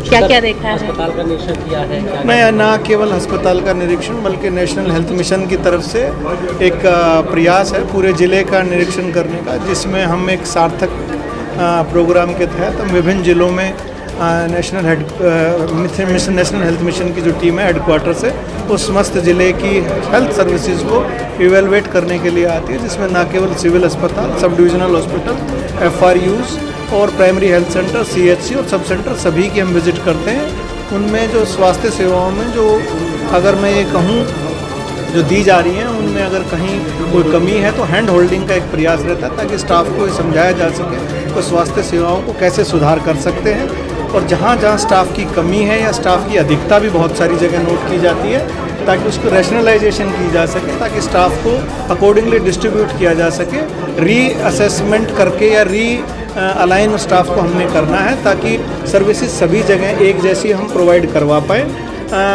क्या क्या देखा है? अस्पताल का निरीक्षण किया है क्या? मैं ना केवल अस्पताल का निरीक्षण बल्कि नेशनल हेल्थ मिशन की तरफ से एक प्रयास है पूरे ज़िले का निरीक्षण करने का, जिसमें हम एक सार्थक प्रोग्राम के तहत हम विभिन्न ज़िलों में नेशनल हेल्थ मिशन की जो टीम है हेडक्वार्टर से वो समस्त ज़िले की हेल्थ सर्विसेज को इवेलुएट करने के लिए आती है, जिसमें ना केवल सिविल अस्पताल, सब डिविजनल हॉस्पिटल, FRUs और प्राइमरी हेल्थ सेंटर, CHC और सब सेंटर सभी की हम विज़िट करते हैं। उनमें जो स्वास्थ्य सेवाओं में जो अगर मैं ये कहूँ जो दी जा रही हैं उनमें अगर कहीं कोई कमी है तो हैंड होल्डिंग का एक प्रयास रहता है, ताकि स्टाफ को ये समझाया जा सके तो स्वास्थ्य सेवाओं को कैसे सुधार कर सकते हैं। और जहाँ जहाँ स्टाफ की कमी है या स्टाफ की अधिकता भी बहुत सारी जगह नोट की जाती है, ताकि उसको रैशनलाइजेशन की जा सके, ताकि स्टाफ को अकॉर्डिंगली डिस्ट्रीब्यूट किया जा सके। रीअसेसमेंट करके या अलाइन स्टाफ को हमने करना है, ताकि सर्विसेज सभी जगह एक जैसी हम प्रोवाइड करवा पाएँ।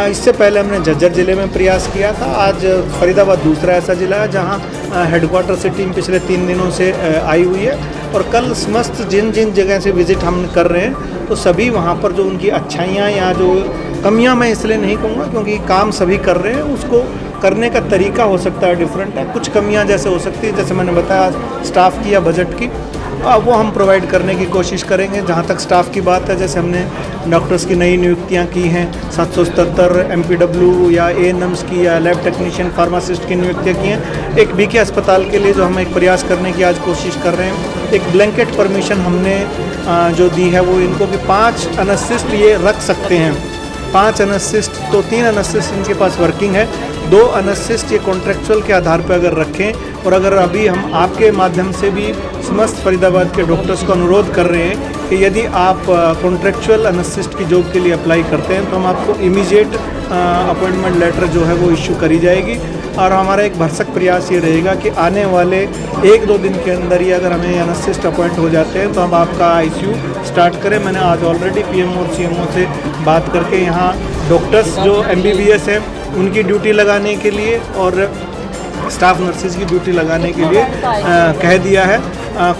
इससे पहले हमने झज्जर ज़िले में प्रयास किया था। आज फरीदाबाद दूसरा ऐसा ज़िला है जहां हेडक्वार्टर से टीम पिछले 3 दिनों से आई हुई है, और कल समस्त जिन जिन जगह से विज़िट हम कर रहे हैं तो सभी वहां पर जो उनकी अच्छाइयां या जो कमियां, मैं इसलिए नहीं कहूँगा क्योंकि काम सभी कर रहे हैं, उसको करने का तरीका हो सकता है डिफरेंट है। कुछ कमियां जैसे हो सकती है, जैसे मैंने बताया स्टाफ की या बजट की, वो हम प्रोवाइड करने की कोशिश करेंगे। जहाँ तक स्टाफ की बात है, जैसे हमने डॉक्टर्स की नई नियुक्तियाँ की हैं, 777 MPW या ANMs की या लैब टेक्नीशियन, फार्मासिस्ट की नियुक्तियाँ की हैं। एक BK अस्पताल के लिए जो हम एक प्रयास करने की आज कोशिश कर रहे हैं, एक ब्लैंकेट परमिशन हमने जो दी है वो इनको कि 5 अनअसिस्ट ये रख सकते हैं। 5 अनअसिस्ट तो 3 अनअसिस्ट इनके पास वर्किंग है, 2 अनअसिस्ट ये कॉन्ट्रेक्चुअल के आधार पर अगर रखें। और अगर अभी हम आपके माध्यम से भी समस्त फरीदाबाद के डॉक्टर्स को अनुरोध कर रहे हैं कि यदि आप कॉन्ट्रेक्चुअल अनअसिस्ट की जॉब के लिए अप्लाई करते हैं तो हम आपको इमीडिएट अपॉइंटमेंट लेटर जो है वो इश्यू करी जाएगी। और हमारा एक भरसक प्रयास ये रहेगा कि आने वाले 1-2 दिन के अंदर ही अगर हमें अनअसिस्ट अपॉइंट हो जाते हैं तो हम आपका ICU स्टार्ट करें। मैंने आज ऑलरेडी PM और CMO से बात करके यहाँ डॉक्टर्स जो MBBS हैं उनकी ड्यूटी लगाने के लिए और स्टाफ नर्सेज की ड्यूटी लगाने के लिए कह दिया है।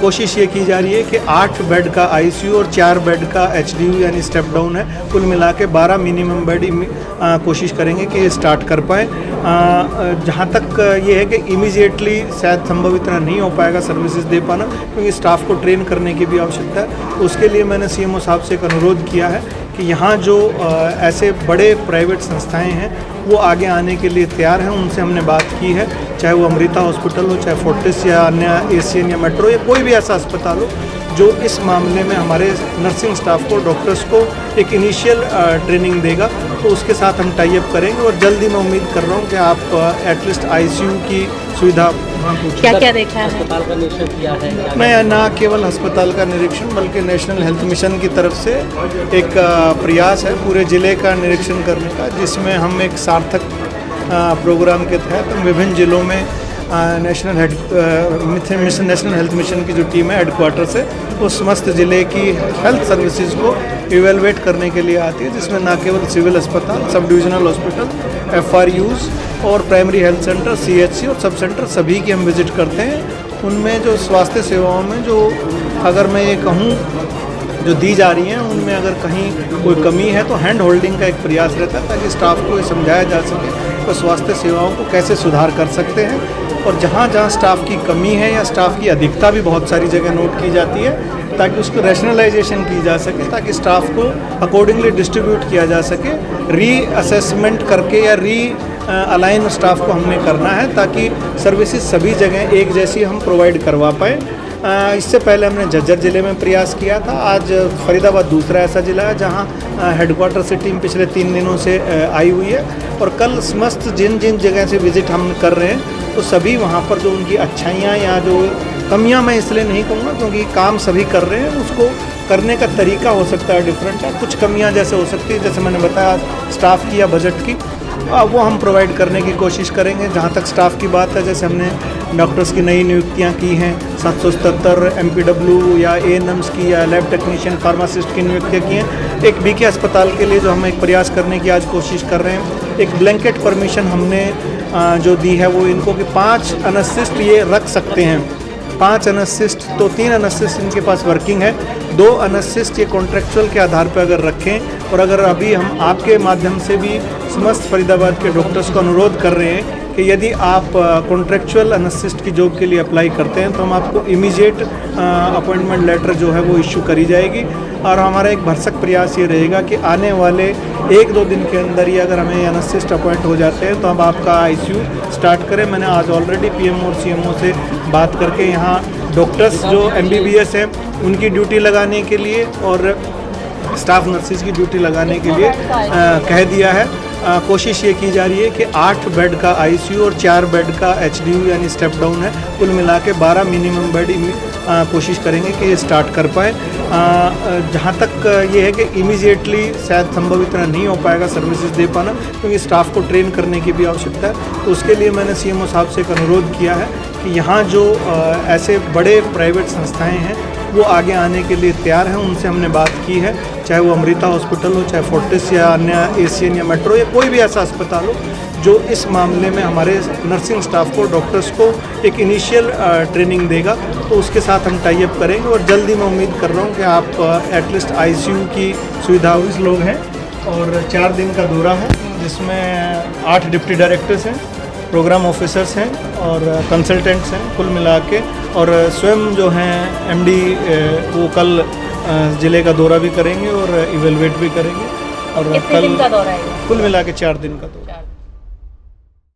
कोशिश ये की जा रही है कि 8 बेड का ICU और 4 बेड का HDU यानी स्टेप डाउन है, कुल मिला के 12 मिनिमम बेड कोशिश करेंगे कि स्टार्ट कर पाएँ। जहाँ तक ये है कि इमीडिएटली शायद संभव इतना नहीं हो पाएगा सर्विसेज दे पाना, क्योंकि स्टाफ को ट्रेन करने की भी आवश्यकता है। उसके लिए मैंने CMO साहब से एक अनुरोध किया है कि यहाँ जो ऐसे बड़े प्राइवेट संस्थाएं हैं वो आगे आने के लिए तैयार हैं। उनसे हमने बात की है, चाहे वो अमृता हॉस्पिटल हो, चाहे फोर्टिस या अन्य एशियन या मेट्रो या कोई भी ऐसा अस्पताल हो जो इस मामले में हमारे नर्सिंग स्टाफ को, डॉक्टर्स को एक इनिशियल ट्रेनिंग देगा, तो उसके साथ हम टाई अप करेंगे। और जल्दी मैं उम्मीद कर रहा हूँ कि आप एटलीस्ट ICU की सुविधा क्या क्या देखा है? अस्पताल का निरीक्षण किया है क्या? मैं ना केवल अस्पताल का निरीक्षण बल्कि नेशनल हेल्थ मिशन की तरफ से एक प्रयास है पूरे ज़िले का निरीक्षण करने का, जिसमें हम एक सार्थक प्रोग्राम के तहत हम विभिन्न ज़िलों में नेशनल हेल्थ मिशन की जो टीम है हेडक्वार्टर से वो समस्त ज़िले की हेल्थ सर्विसेज को इवेलुएट करने के लिए आती है, जिसमें ना केवल सिविल अस्पताल, सब डिविजनल हॉस्पिटल, FRUs और प्राइमरी हेल्थ सेंटर, CHC और सब सेंटर सभी की हम विज़िट करते हैं। उनमें जो स्वास्थ्य सेवाओं में जो अगर मैं ये कहूँ जो दी जा रही हैं उनमें अगर कहीं कोई कमी है तो हैंड होल्डिंग का एक प्रयास रहता है, ताकि स्टाफ को ये समझाया जा सके तो स्वास्थ्य सेवाओं को कैसे सुधार कर सकते हैं। और जहाँ जहाँ स्टाफ की कमी है या स्टाफ की अधिकता भी बहुत सारी जगह नोट की जाती है, ताकि उसको रैशनलाइजेशन की जा सके, ताकि स्टाफ को अकॉर्डिंगली डिस्ट्रीब्यूट किया जा सके। रीअसेसमेंट करके या अलाइन स्टाफ को हमने करना है, ताकि सर्विसेज सभी जगह एक जैसी हम प्रोवाइड करवा पाएँ। इससे पहले हमने झज्जर ज़िले में प्रयास किया था। आज फरीदाबाद दूसरा ऐसा ज़िला है जहां हेडक्वार्टर से टीम पिछले 3 दिनों से आई हुई है, और कल समस्त जिन जिन जगह से विज़िट हम कर रहे हैं तो सभी वहां पर जो उनकी अच्छाइयां या जो कमियां, मैं इसलिए नहीं कहूँगा क्योंकि काम सभी कर रहे हैं, उसको करने का तरीका हो सकता है डिफरेंट है। कुछ कमियां जैसे हो सकती है, जैसे मैंने बताया स्टाफ की या बजट की, वो हम प्रोवाइड करने की कोशिश करेंगे। जहाँ तक स्टाफ की बात है, जैसे हमने डॉक्टर्स की नई नियुक्तियाँ की हैं, 777 MPW या ANMs की या लैब टेक्नीशियन, फार्मासिस्ट की नियुक्तियाँ की हैं। एक BK अस्पताल के लिए जो हम एक प्रयास करने की आज कोशिश कर रहे हैं, एक ब्लैंकेट परमिशन हमने जो दी है वो इनको कि 5 अनअसिस्ट ये रख सकते हैं। 5 अनसिस्ट, तो 3 अनसिस्ट इनके पास वर्किंग है, 2 अनसिस्ट ये कॉन्ट्रेक्चुअल के आधार पर अगर रखें। और अगर अभी हम आपके माध्यम से भी समस्त फरीदाबाद के डॉक्टर्स को अनुरोध कर रहे हैं कि यदि आप कॉन्ट्रेक्चुअल अनसिस्ट की जॉब के लिए अप्लाई करते हैं तो हम आपको इमीडिएट अपॉइंटमेंट लेटर जो है वो इशू करी जाएगी। और हमारा एक भरसक प्रयास ये रहेगा कि आने वाले 1-2 दिन के अंदर ही अगर हमें अनसिस्ट अपॉइंट हो जाते हैं तो हम आपका ICU स्टार्ट करें। मैंने आज ऑलरेडी PM और CMO से बात करके यहाँ डॉक्टर्स जो MBBS हैं उनकी ड्यूटी लगाने के लिए और स्टाफ नर्सिस की ड्यूटी लगाने के लिए कह दिया है। कोशिश ये की जा रही है कि 8 बेड का ICU और 4 बेड का HDU यानी स्टेप डाउन है, कुल मिला के 12 मिनिमम बेड कोशिश करेंगे कि ये स्टार्ट कर पाएँ। जहाँ तक ये है कि इमीडिएटली शायद संभव इतना नहीं हो पाएगा सर्विसेज दे पाना, क्योंकि स्टाफ को ट्रेन करने की भी आवश्यकता है। तो उसके लिए मैंने CMO साहब से एक अनुरोध किया है कि यहाँ जो ऐसे बड़े प्राइवेट संस्थाएँ हैं वो आगे आने के लिए तैयार हैं। उनसे हमने बात की है, चाहे वो अमृता हॉस्पिटल हो, चाहे फोर्टिस या अन्य एशियन या मेट्रो या कोई भी ऐसा अस्पताल हो जो इस मामले में हमारे नर्सिंग स्टाफ को, डॉक्टर्स को एक इनिशियल ट्रेनिंग देगा, तो उसके साथ हम टाई अप करेंगे। और जल्दी मैं उम्मीद कर रहा हूँ कि आप एटलीस्ट ICU की सुविधा इस लोग हैं। और 4 दिन का दौरा है जिसमें 8 डिप्टी डायरेक्टर्स हैं, प्रोग्राम ऑफिसर्स हैं और कंसल्टेंट्स हैं कुल मिला के। और स्वयं जो हैं MD वो कल ज़िले का दौरा भी करेंगे और इवेलुएट भी करेंगे। और कितने दिन का दौरा है? कुल मिला के 4 दिन का दौरा।